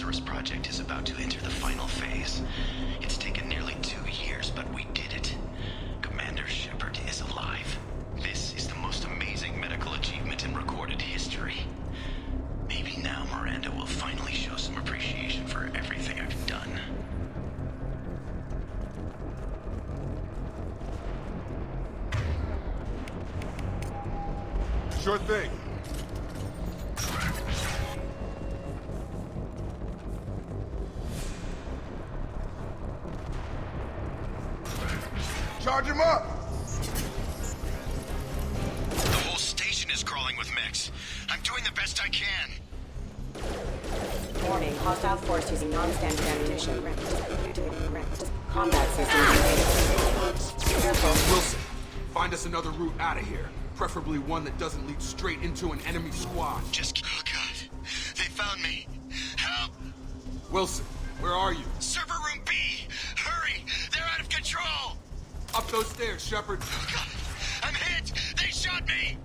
Lazarus Project is about to enter the final phase. It's taken nearly 2 years, but we did it. Commander Shepard is alive. This is the most amazing medical achievement in recorded history. Maybe now Miranda will finally show some appreciation for everything I've done. Sure thing. Charge him up! The whole station is crawling with mechs. I'm doing the best I can. Warning, hostile force using non-standard ammunition. Combat system activated. Careful. Wilson, find us another route out of here. Preferably one that doesn't lead straight into an enemy squad. Oh God, they found me. Help! Wilson, where are you? Server room B! Hurry! They're out of control! Up those stairs, Shepard. Oh God, I'm hit! They shot me!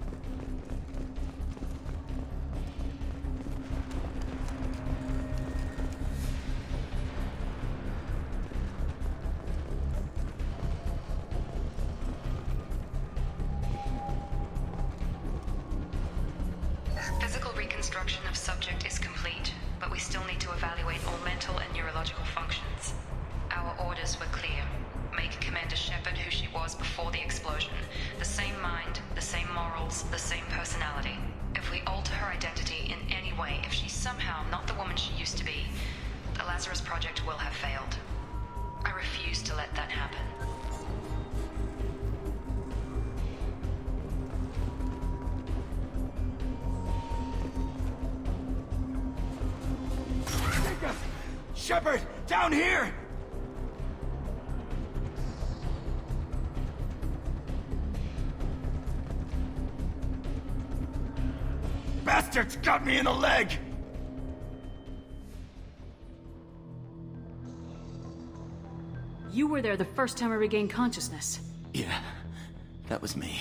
Physical reconstruction of subject is complete, but we still need to evaluate all mental and neurological functions. Our orders were clear. Make Commander Shepard who she was before the explosion. The same mind, the same morals, the same personality. If we alter her identity in any way, if she's somehow not the woman she used to be, the Lazarus Project will have failed. I refuse to let that happen. Shepard, down here! Bastards got me in the leg! You were there the first time I regained consciousness. Yeah, that was me.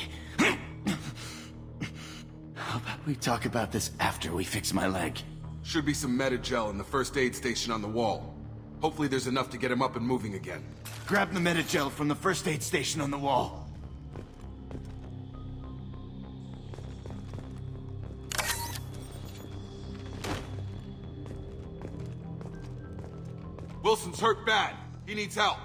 How about we talk about this after we fix my leg? Should be some Metagel in the first aid station on the wall. Hopefully there's enough to get him up and moving again. Grab the Metagel from the first aid station on the wall. Wilson's hurt bad. He needs help.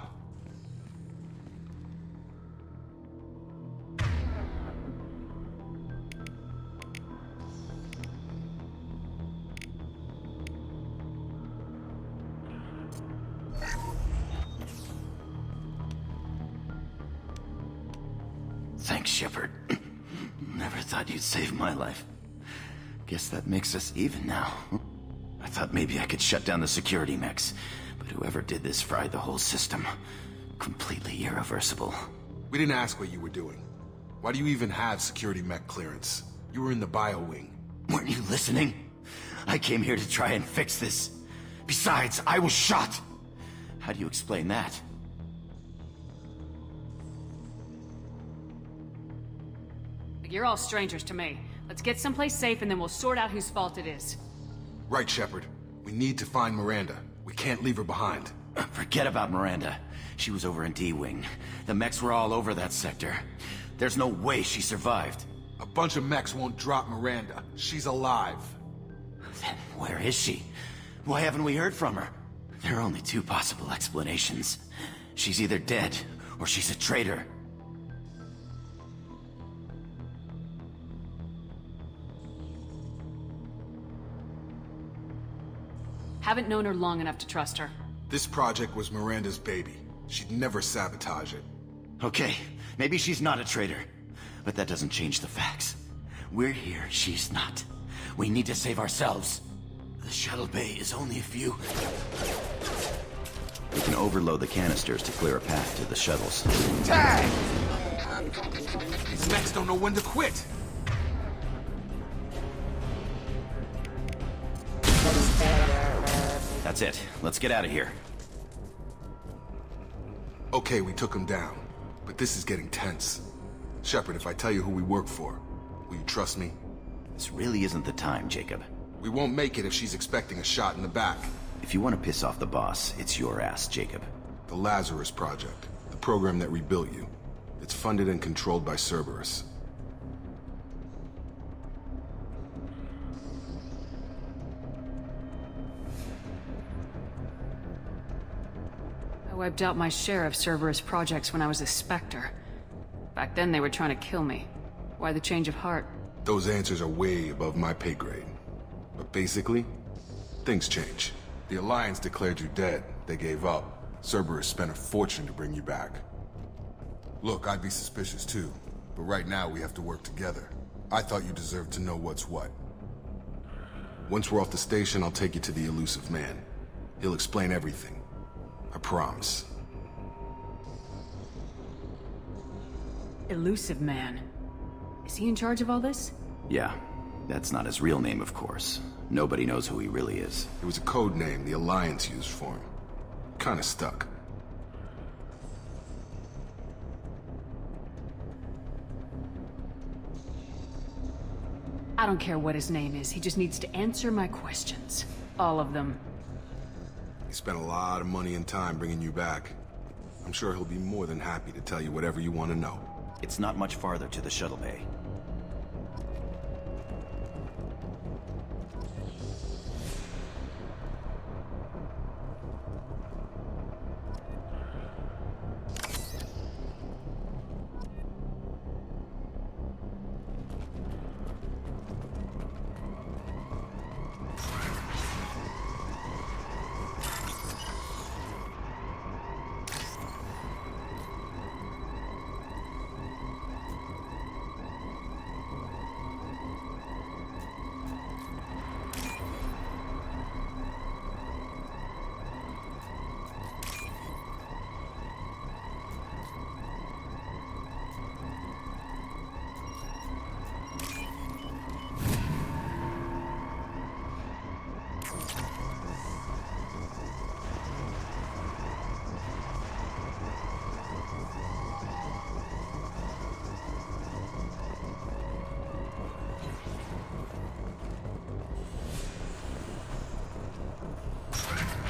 Thanks, Shepard. Never thought you'd save my life. Guess that makes us even now. I thought maybe I could shut down the security mechs, but whoever did this fried the whole system. Completely irreversible. We didn't ask what you were doing. Why do you even have security mech clearance? You were in the bio wing. Weren't you listening? I came here to try and fix this. Besides, I was shot. How do you explain that? You're all strangers to me. Let's get someplace safe and then we'll sort out whose fault it is. Right, Shepard. We need to find Miranda. We can't leave her behind. Forget about Miranda. She was over in D-Wing. The mechs were all over that sector. There's no way she survived. A bunch of mechs won't drop Miranda. She's alive. Then where is she? Why haven't we heard from her? There are only two possible explanations. She's either dead, or she's a traitor. Haven't known her long enough to trust her. This project was Miranda's baby. She'd never sabotage it. Okay, maybe she's not a traitor. But that doesn't change the facts. We're here, she's not. We need to save ourselves. The shuttle bay is only a few... We can overload the canisters to clear a path to the shuttles. Tag! These mechs don't know when to quit. That's it. Let's get out of here. Okay, we took him down. But this is getting tense. Shepard, if I tell you who we work for, will you trust me? This really isn't the time, Jacob. We won't make it if she's expecting a shot in the back. If you want to piss off the boss, it's your ass, Jacob. The Lazarus Project, the program that rebuilt you. It's funded and controlled by Cerberus. I wiped out my share of Cerberus projects when I was a Spectre. Back then they were trying to kill me. Why the change of heart? Those answers are way above my pay grade. But basically, things change. The Alliance declared you dead. They gave up. Cerberus spent a fortune to bring you back. Look, I'd be suspicious too, but right now we have to work together. I thought you deserved to know what's what. Once we're off the station, I'll take you to the Illusive Man. He'll explain everything. I promise. Illusive Man. Is he in charge of all this? Yeah, that's not his real name, of course. Nobody knows who he really is. It was a code name the Alliance used for him. Kinda stuck. I don't care what his name is, he just needs to answer my questions. All of them. He spent a lot of money and time bringing you back. I'm sure he'll be more than happy to tell you whatever you want to know. It's not much farther to the shuttle bay.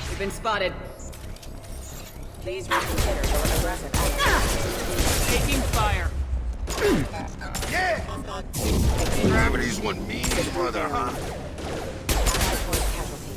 You've been spotted. Please reconsider your aggressive actions. Taking fire. Yeah! Gravity's one mean brother, huh? Allied force casualty.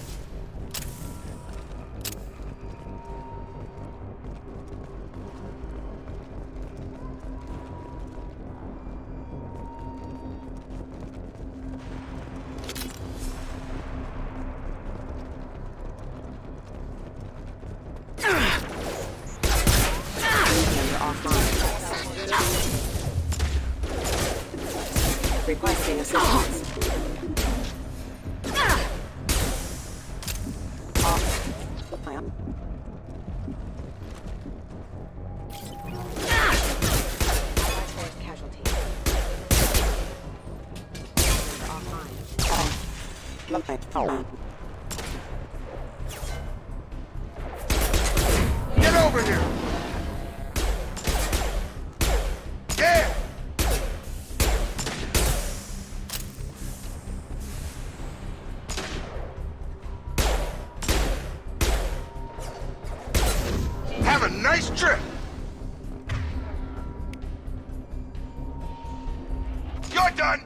Requesting assistance. Allied force casualty. Offline. Get over here! Yeah! Have a nice trip! You're done!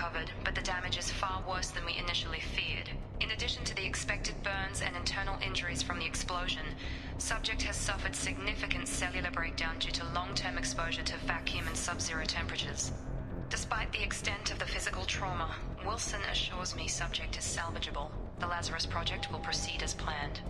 recovered, but the damage is far worse than we initially feared. In addition to the expected burns and internal injuries from the explosion, subject has suffered significant cellular breakdown due to long-term exposure to vacuum and sub-zero temperatures. Despite the extent of the physical trauma, Wilson assures me subject is salvageable. The Lazarus Project will proceed as planned.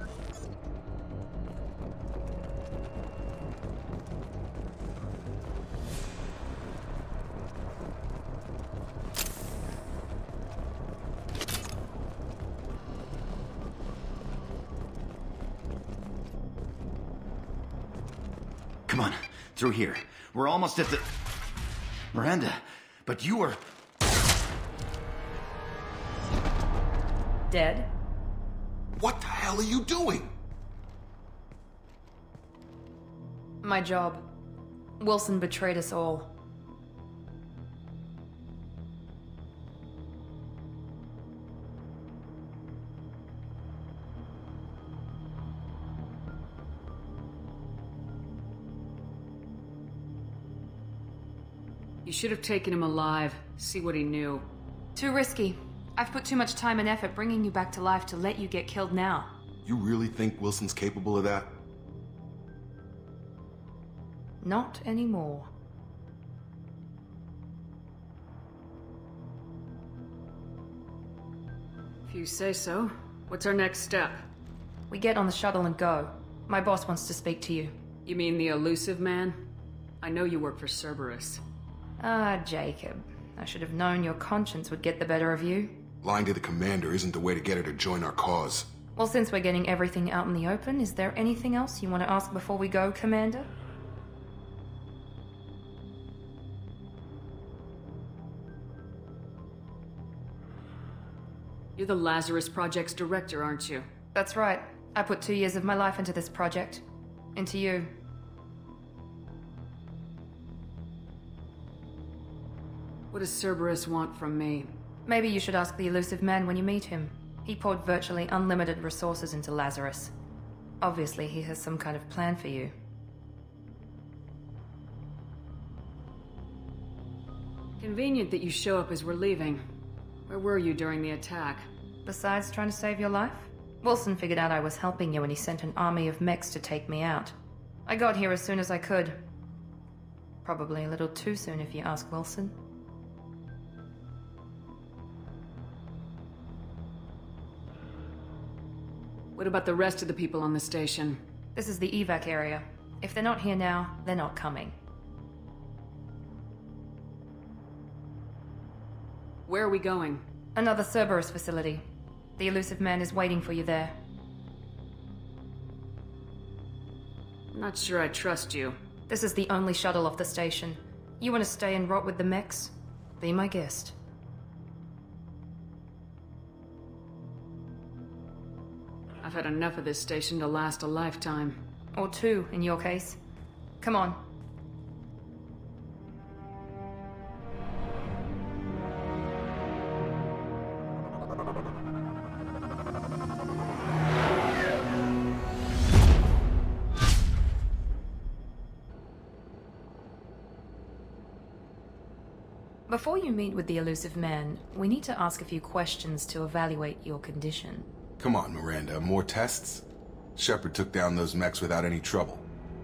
Come on, through here. We're almost at the... Miranda, but you were... Dead? What the hell are you doing? My job. Wilson betrayed us all. You should have taken him alive, see what he knew. Too risky. I've put too much time and effort bringing you back to life to let you get killed now. You really think Wilson's capable of that? Not anymore. If you say so. What's our next step? We get on the shuttle and go. My boss wants to speak to you. You mean the illusive man? I know you work for Cerberus. Ah, Jacob. I should have known your conscience would get the better of you. Lying to the commander isn't the way to get her to join our cause. Well, since we're getting everything out in the open, is there anything else you want to ask before we go, Commander? You're the Lazarus Project's director, aren't you? That's right. I put 2 years of my life into this project. Into you. What does Cerberus want from me? Maybe you should ask the illusive man when you meet him. He poured virtually unlimited resources into Lazarus. Obviously, he has some kind of plan for you. Convenient that you show up as we're leaving. Where were you during the attack? Besides trying to save your life, Wilson figured out I was helping you and he sent an army of mechs to take me out. I got here as soon as I could. Probably a little too soon if you ask Wilson. What about the rest of the people on the station? This is the evac area. If they're not here now, they're not coming. Where are we going? Another Cerberus facility. The illusive man is waiting for you there. I'm not sure I trust you. This is the only shuttle off the station. You want to stay and rot with the mechs? Be my guest. I've had enough of this station to last a lifetime. Or 2, in your case. Come on. Before you meet with the illusive man, we need to ask a few questions to evaluate your condition. Come on, Miranda, more tests? Shepard took down those mechs without any trouble.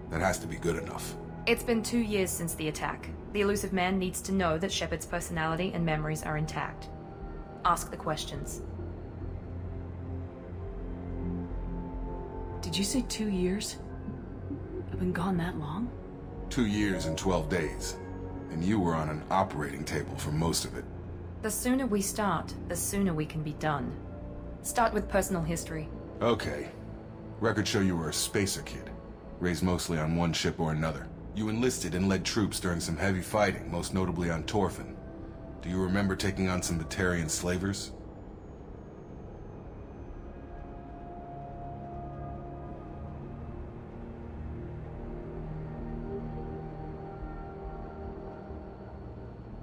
That has to be good enough. It's been 2 years since the attack. The illusive man needs to know that Shepard's personality and memories are intact. Ask the questions. Did you say 2 years? I've been gone that long? 2 years and 12 days. And you were on an operating table for most of it. The sooner we start, the sooner we can be done. Start with personal history. Okay. Records show you were a spacer kid. Raised mostly on one ship or another. You enlisted and led troops during some heavy fighting, most notably on Torfin. Do you remember taking on some Batarian slavers?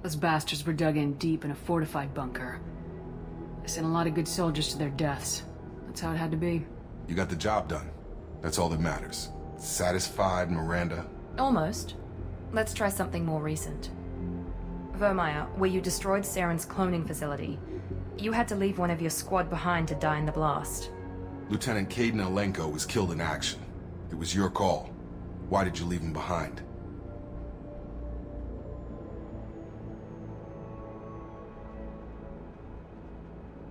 Those bastards were dug in deep in a fortified bunker. They sent a lot of good soldiers to their deaths. That's how it had to be. You got the job done. That's all that matters. Satisfied, Miranda? Almost. Let's try something more recent. Vermeer, where you destroyed Saren's cloning facility. You had to leave one of your squad behind to die in the blast. Lieutenant Caden Alenko was killed in action. It was your call. Why did you leave him behind?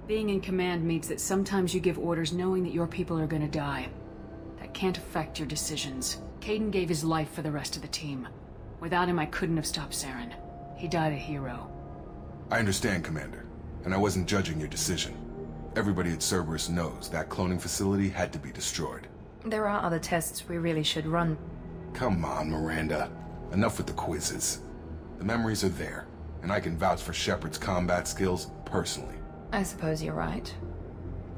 Being in command means that sometimes you give orders knowing that your people are gonna die. That can't affect your decisions. Caden gave his life for the rest of the team. Without him, I couldn't have stopped Saren. He died a hero. I understand, Commander, and I wasn't judging your decision. Everybody at Cerberus knows that cloning facility had to be destroyed. There are other tests we really should run. Come on, Miranda. Enough with the quizzes. The memories are there, and I can vouch for Shepard's combat skills personally. I suppose you're right.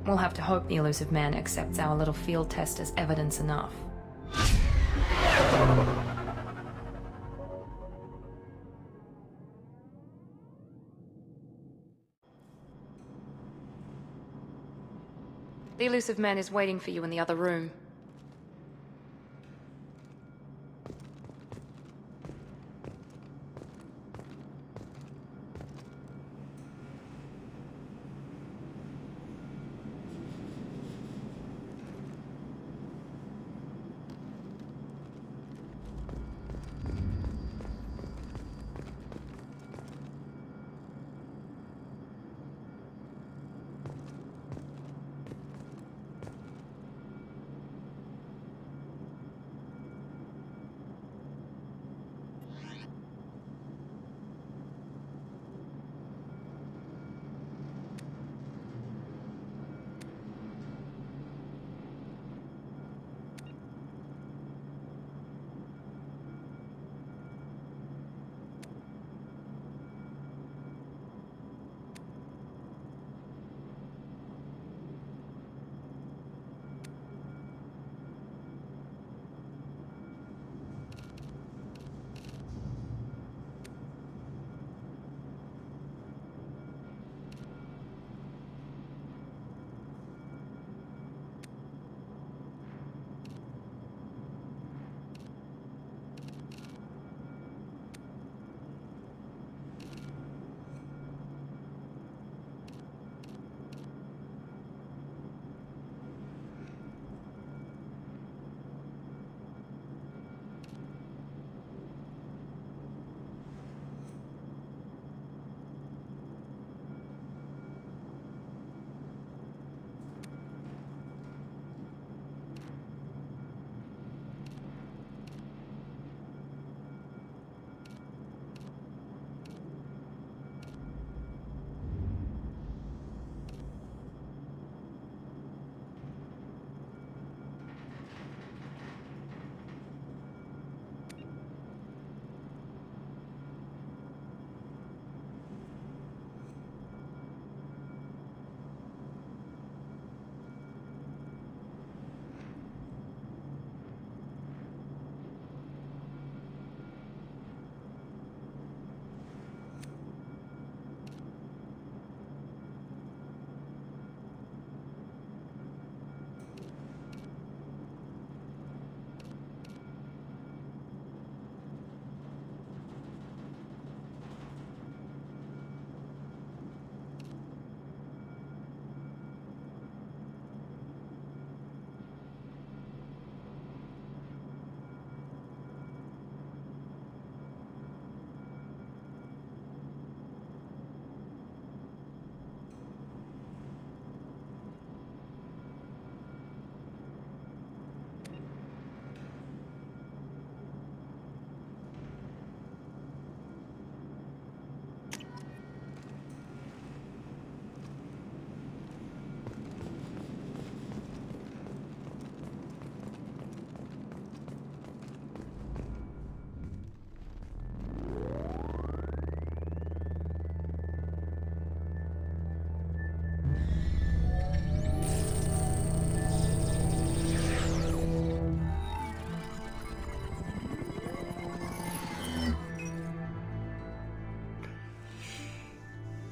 We'll have to hope the Illusive Man accepts our little field test as evidence enough. The Illusive Man is waiting for you in the other room.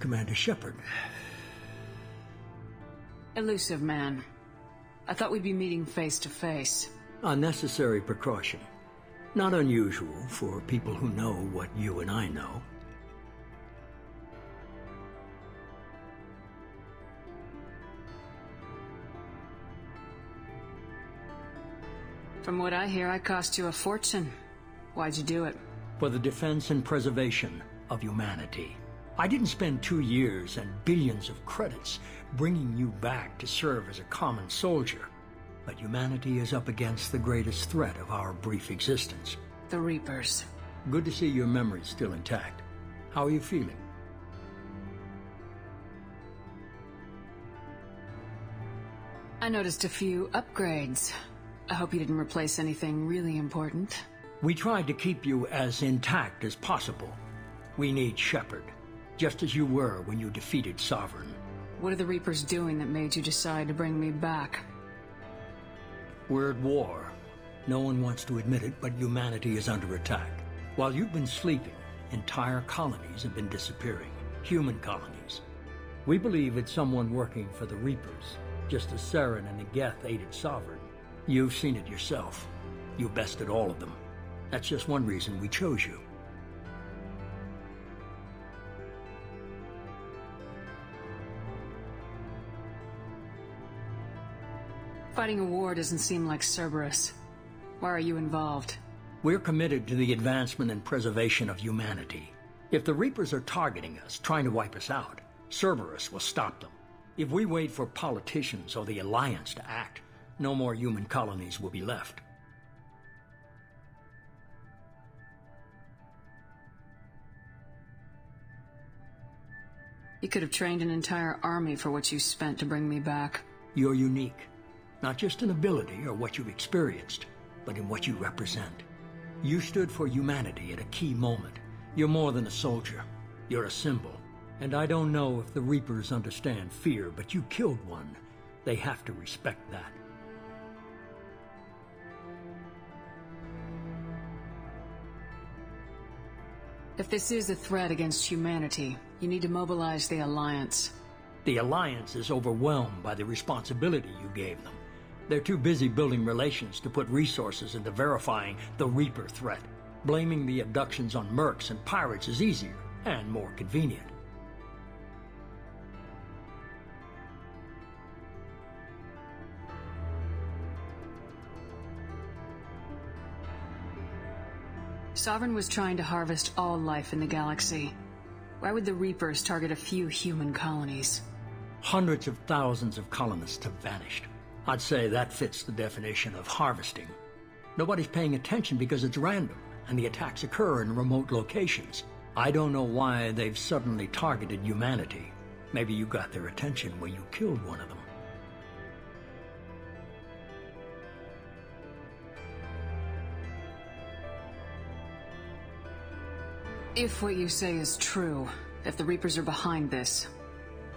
Commander Shepard. Illusive Man. I thought we'd be meeting face to face. A necessary precaution. Not unusual for people who know what you and I know. From what I hear, I cost you a fortune. Why'd you do it? For the defense and preservation of humanity. I didn't spend 2 years and billions of credits bringing you back to serve as a common soldier. But humanity is up against the greatest threat of our brief existence. The Reapers. Good to see your memory's still intact. How are you feeling? I noticed a few upgrades. I hope you didn't replace anything really important. We tried to keep you as intact as possible. We need Shepard, just as you were when you defeated Sovereign. What are the Reapers doing that made you decide to bring me back? We're at war. No one wants to admit it, but humanity is under attack. While you've been sleeping, entire colonies have been disappearing. Human colonies. We believe it's someone working for the Reapers, just as Saren and Negeth aided Sovereign. You've seen it yourself. You bested all of them. That's just one reason we chose you. Fighting a war doesn't seem like Cerberus. Why are you involved? We're committed to the advancement and preservation of humanity. If the Reapers are targeting us, trying to wipe us out, Cerberus will stop them. If we wait for politicians or the Alliance to act, no more human colonies will be left. You could have trained an entire army for what you spent to bring me back. You're unique. Not just in ability or what you've experienced, but in what you represent. You stood for humanity at a key moment. You're more than a soldier. You're a symbol. And I don't know if the Reapers understand fear, but you killed one. They have to respect that. If this is a threat against humanity, you need to mobilize the Alliance. The Alliance is overwhelmed by the responsibility you gave them. They're too busy building relations to put resources into verifying the Reaper threat. Blaming the abductions on mercs and pirates is easier and more convenient. Sovereign was trying to harvest all life in the galaxy. Why would the Reapers target a few human colonies? Hundreds of thousands of colonists have vanished. I'd say that fits the definition of harvesting. Nobody's paying attention because it's random, and the attacks occur in remote locations. I don't know why they've suddenly targeted humanity. Maybe you got their attention when you killed one of them. If what you say is true, if the Reapers are behind this,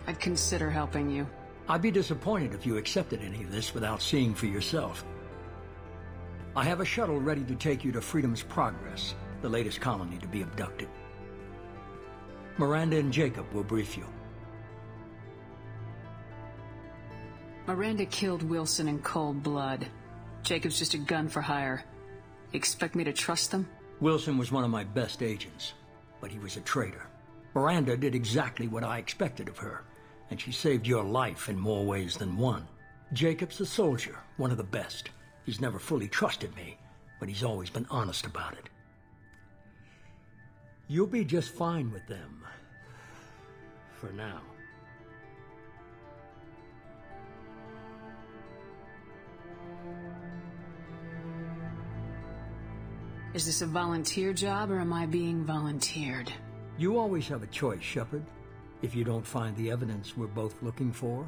I'd consider helping you. I'd be disappointed if you accepted any of this without seeing for yourself. I have a shuttle ready to take you to Freedom's Progress, the latest colony to be abducted. Miranda and Jacob will brief you. Miranda killed Wilson in cold blood. Jacob's just a gun for hire. You expect me to trust them? Wilson was one of my best agents, but he was a traitor. Miranda did exactly what I expected of her, and she saved your life in more ways than one. Jacob's a soldier, one of the best. He's never fully trusted me, but he's always been honest about it. You'll be just fine with them. For now. Is this a volunteer job, or am I being volunteered? You always have a choice, Shepard. If you don't find the evidence we're both looking for,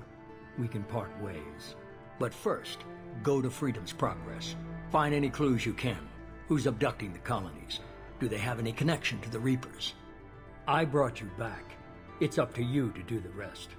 we can part ways. But first, go to Freedom's Progress. Find any clues you can. Who's abducting the colonies? Do they have any connection to the Reapers? I brought you back. It's up to you to do the rest.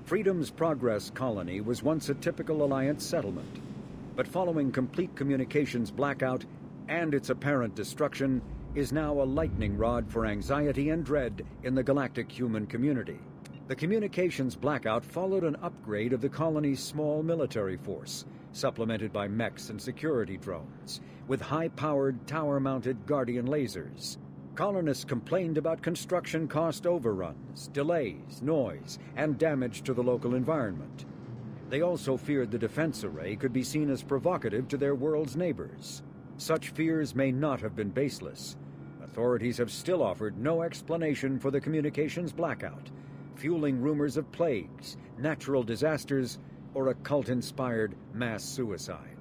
Freedom's Progress colony was once a typical Alliance settlement, but following complete communications blackout and its apparent destruction, is now a lightning rod for anxiety and dread in the galactic human community. The communications blackout followed an upgrade of the colony's small military force, supplemented by mechs and security drones, with high-powered, tower-mounted Guardian lasers. Colonists complained about construction cost overruns, delays, noise, and damage to the local environment. They also feared the defense array could be seen as provocative to their world's neighbors. Such fears may not have been baseless. Authorities have still offered no explanation for the communications blackout, fueling rumors of plagues, natural disasters, or a cult-inspired mass suicide.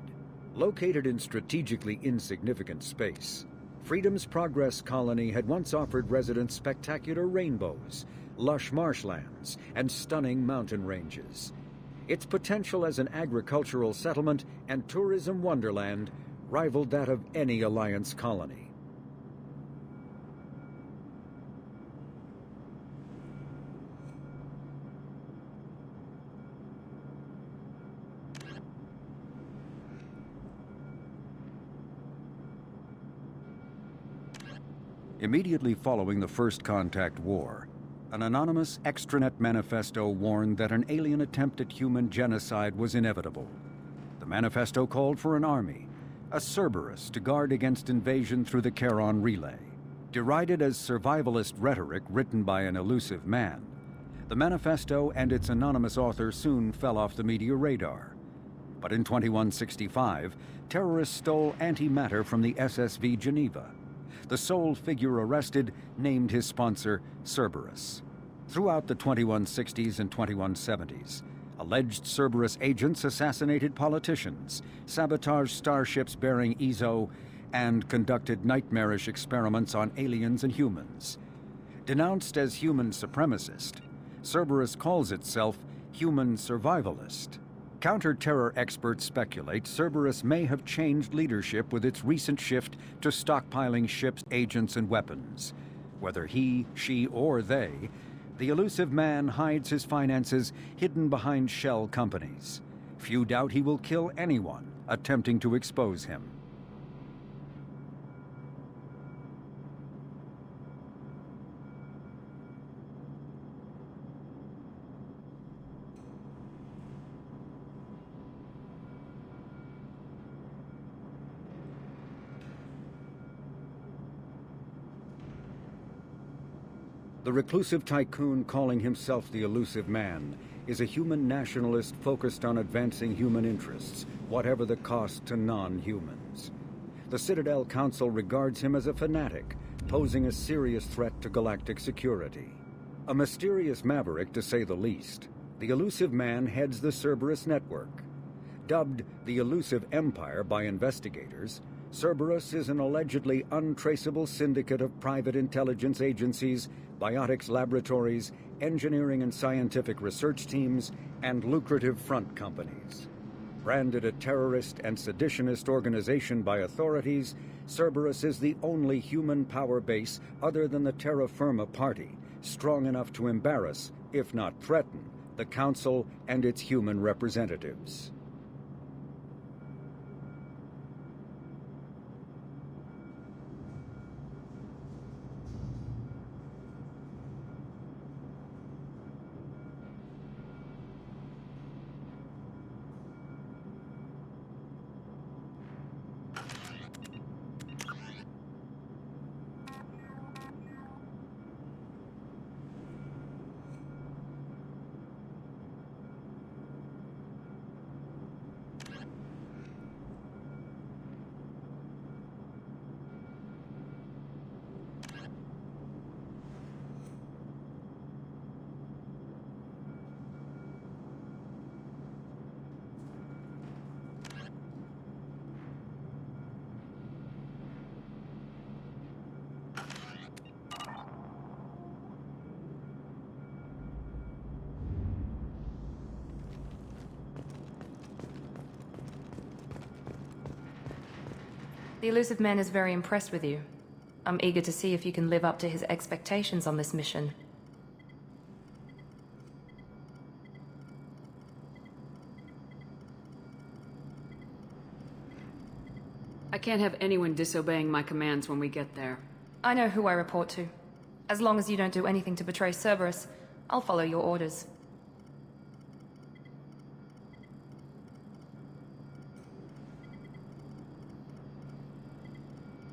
Located in strategically insignificant space, Freedom's Progress colony had once offered residents spectacular rainbows, lush marshlands, and stunning mountain ranges. Its potential as an agricultural settlement and tourism wonderland rivaled that of any Alliance colony. Immediately following the First Contact War, an anonymous extranet manifesto warned that an alien attempt at human genocide was inevitable. The manifesto called for an army, a Cerberus, to guard against invasion through the Charon Relay. Derided as survivalist rhetoric written by an elusive man, the manifesto and its anonymous author soon fell off the media radar. But in 2165, terrorists stole antimatter from the SSV Geneva. The sole figure arrested named his sponsor Cerberus. Throughout the 2160s and 2170s, alleged Cerberus agents assassinated politicians, sabotaged starships bearing Ezo, and conducted nightmarish experiments on aliens and humans. Denounced as human supremacist, Cerberus calls itself human survivalist. Counter-terror experts speculate Cerberus may have changed leadership with its recent shift to stockpiling ships, agents, and weapons. Whether he, she, or they, the elusive man hides his finances hidden behind shell companies. Few doubt he will kill anyone attempting to expose him. The reclusive tycoon calling himself the Elusive Man is a human nationalist focused on advancing human interests, whatever the cost to non-humans. The Citadel Council regards him as a fanatic, posing a serious threat to galactic security. A mysterious maverick, to say the least, the Elusive Man heads the Cerberus network. Dubbed the Elusive Empire by investigators, Cerberus is an allegedly untraceable syndicate of private intelligence agencies, biotics laboratories, engineering and scientific research teams, and lucrative front companies. Branded a terrorist and seditionist organization by authorities, Cerberus is the only human power base other than the Terra Firma Party, strong enough to embarrass, if not threaten, the Council and its human representatives. The Elusive Man is very impressed with you. I'm eager to see if you can live up to his expectations on this mission. I can't have anyone disobeying my commands when we get there. I know who I report to. As long as you don't do anything to betray Cerberus, I'll follow your orders.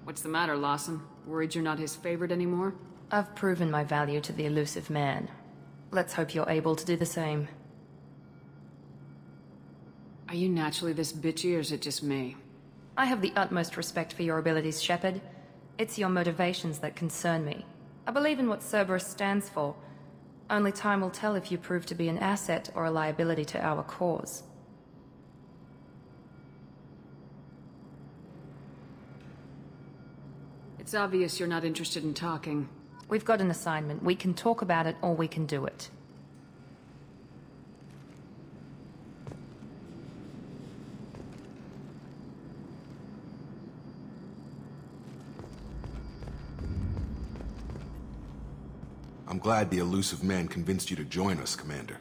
What's the matter, Lawson? Worried you're not his favorite anymore? I've proven my value to the Illusive Man. Let's hope you're able to do the same. Are you naturally this bitchy, or is it just me? I have the utmost respect for your abilities, Shepard. It's your motivations that concern me. I believe in what Cerberus stands for. Only time will tell if you prove to be an asset or a liability to our cause. It's obvious you're not interested in talking. We've got an assignment. We can talk about it or we can do it. I'm glad the Illusive Man convinced you to join us, Commander.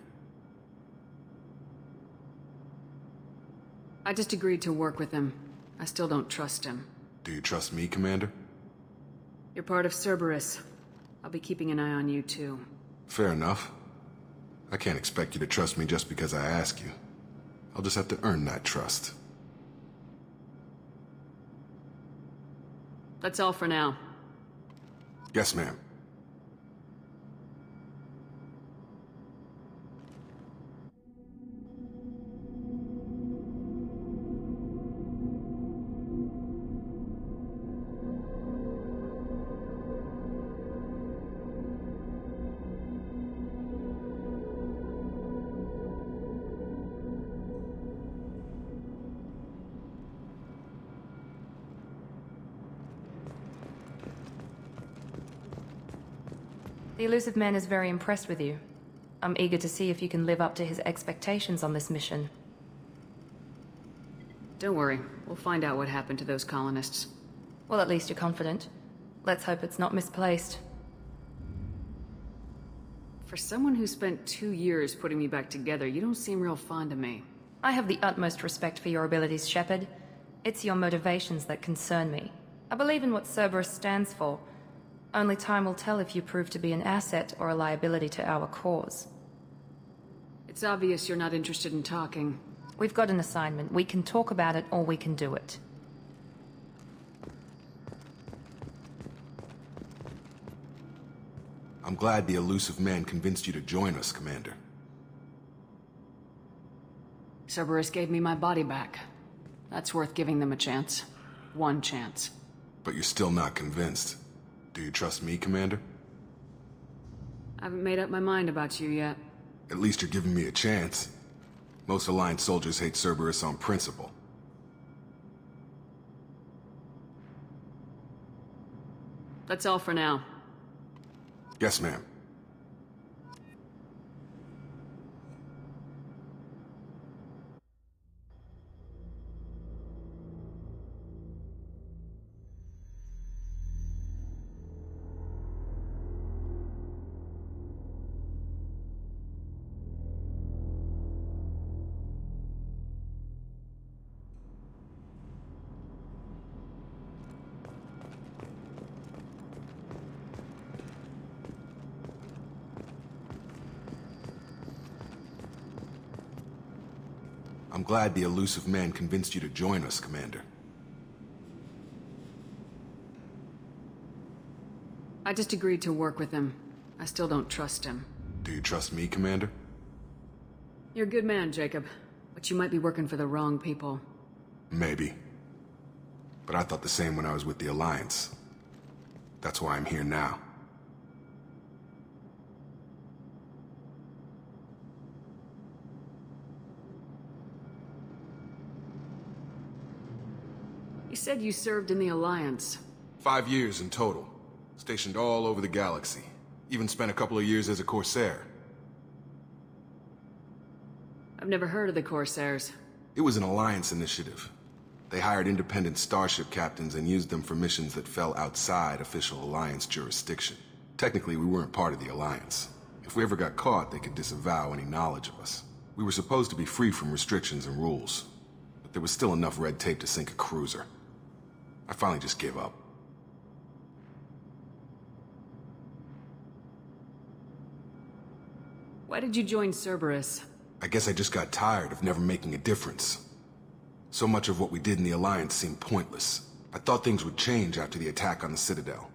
I just agreed to work with him. I still don't trust him. Do you trust me, Commander? You're part of Cerberus. I'll be keeping an eye on you, too. Fair enough. I can't expect you to trust me just because I ask you. I'll just have to earn that trust. That's all for now. Yes, ma'am. The Illusive Man is very impressed with you. I'm eager to see if you can live up to his expectations on this mission. Don't worry. We'll find out what happened to those colonists. Well, at least you're confident. Let's hope it's not misplaced. For someone who spent 2 years putting me back together, you don't seem real fond of me. I have the utmost respect for your abilities, Shepard. It's your motivations that concern me. I believe in what Cerberus stands for. Only time will tell if you prove to be an asset or a liability to our cause. It's obvious you're not interested in talking. We've got an assignment. We can talk about it or we can do it. I'm glad the Illusive Man convinced you to join us, Commander. Cerberus gave me my body back. That's worth giving them a chance. One chance. But you're still not convinced. Do you trust me, Commander? I haven't made up my mind about you yet. At least you're giving me a chance. Most Alliance soldiers hate Cerberus on principle. That's all for now. Yes, ma'am. I'm glad the Illusive Man convinced you to join us, Commander. I just agreed to work with him. I still don't trust him. Do you trust me, Commander? You're a good man, Jacob. But you might be working for the wrong people. Maybe. But I thought the same when I was with the Alliance. That's why I'm here now. You said you served in the Alliance. 5 years in total. Stationed all over the galaxy. Even spent a couple of years as a Corsair. I've never heard of the Corsairs. It was an Alliance initiative. They hired independent starship captains and used them for missions that fell outside official Alliance jurisdiction. Technically, we weren't part of the Alliance. If we ever got caught, they could disavow any knowledge of us. We were supposed to be free from restrictions and rules. But there was still enough red tape to sink a cruiser. I finally just gave up. Why did you join Cerberus? I guess I just got tired of never making a difference. So much of what we did in the Alliance seemed pointless. I thought things would change after the attack on the Citadel.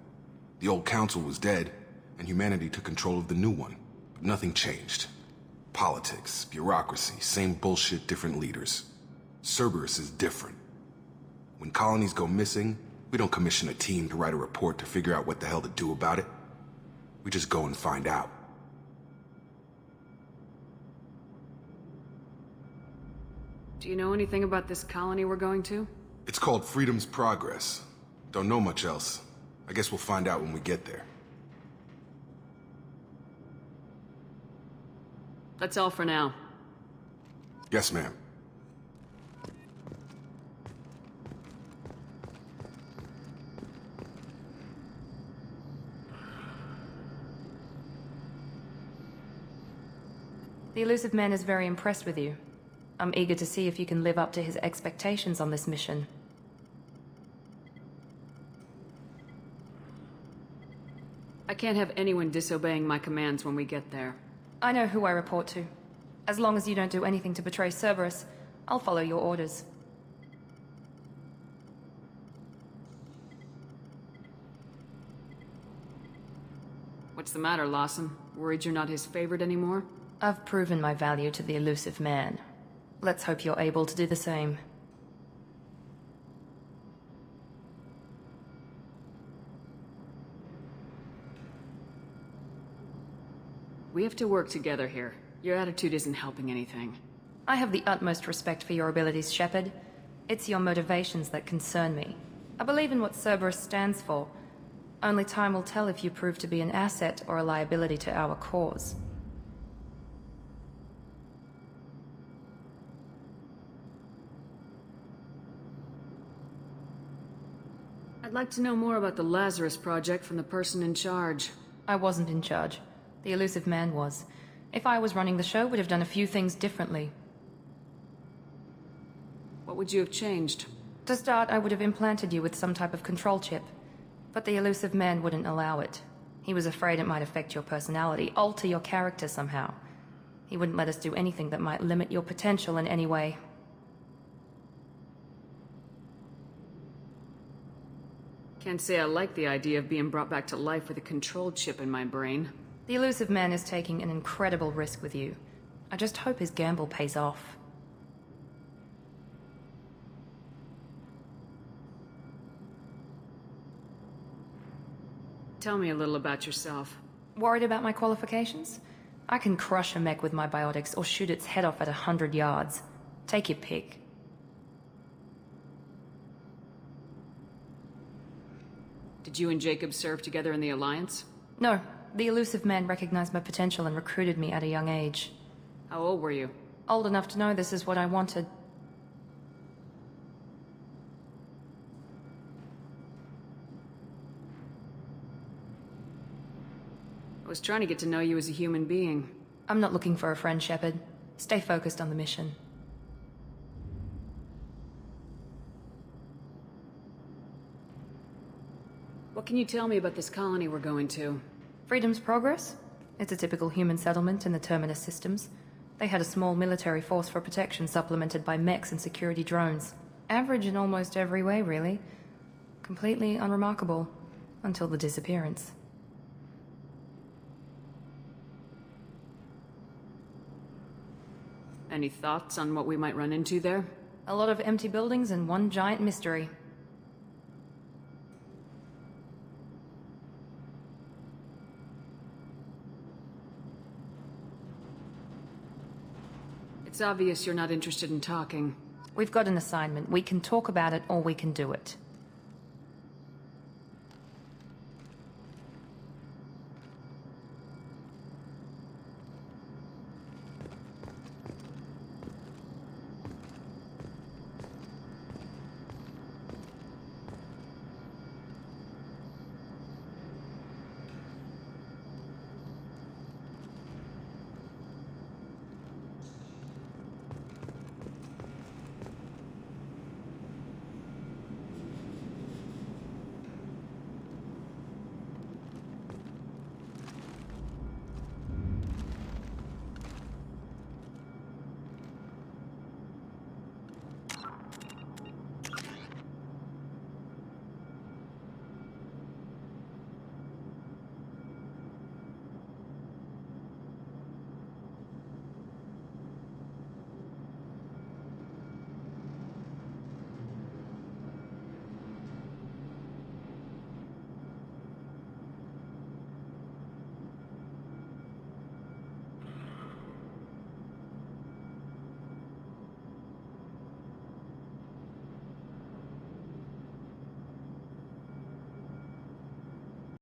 The old council was dead, and humanity took control of the new one. But nothing changed. Politics, bureaucracy, same bullshit, different leaders. Cerberus is different. When colonies go missing, we don't commission a team to write a report to figure out what the hell to do about it. We just go and find out. Do you know anything about this colony we're going to? It's called Freedom's Progress. Don't know much else. I guess we'll find out when we get there. That's all for now. Yes, ma'am. The Illusive Man is very impressed with you. I'm eager to see if you can live up to his expectations on this mission. I can't have anyone disobeying my commands when we get there. I know who I report to. As long as you don't do anything to betray Cerberus, I'll follow your orders. What's the matter, Lawson? Worried you're not his favorite anymore? I've proven my value to the Illusive Man. Let's hope you're able to do the same. We have to work together here. Your attitude isn't helping anything. I have the utmost respect for your abilities, Shepard. It's your motivations that concern me. I believe in what Cerberus stands for. Only time will tell if you prove to be an asset or a liability to our cause. I'd like to know more about the Lazarus Project from the person in charge. I wasn't in charge. The Illusive Man was. If I was running the show, would have done a few things differently. What would you have changed? To start, I would have implanted you with some type of control chip. But the Illusive Man wouldn't allow it. He was afraid it might affect your personality, alter your character somehow. He wouldn't let us do anything that might limit your potential in any way. Can't say I like the idea of being brought back to life with a control chip in my brain. The Illusive Man is taking an incredible risk with you. I just hope his gamble pays off. Tell me a little about yourself. Worried about my qualifications? I can crush a mech with my biotics or shoot its head off at 100 yards. Take your pick. Did you and Jacob serve together in the Alliance? No, the Illusive Man recognized my potential and recruited me at a young age. How old were you? Old enough to know this is what I wanted. I was trying to get to know you as a human being. I'm not looking for a friend, Shepard. Stay focused on the mission. What can you tell me about this colony we're going to? Freedom's Progress? It's a typical human settlement in the Terminus systems. They had a small military force for protection supplemented by mechs and security drones. Average in almost every way, really. Completely unremarkable. Until the disappearance. Any thoughts on what we might run into there? A lot of empty buildings and one giant mystery. It's obvious you're not interested in talking. We've got an assignment. We can talk about it or we can do it.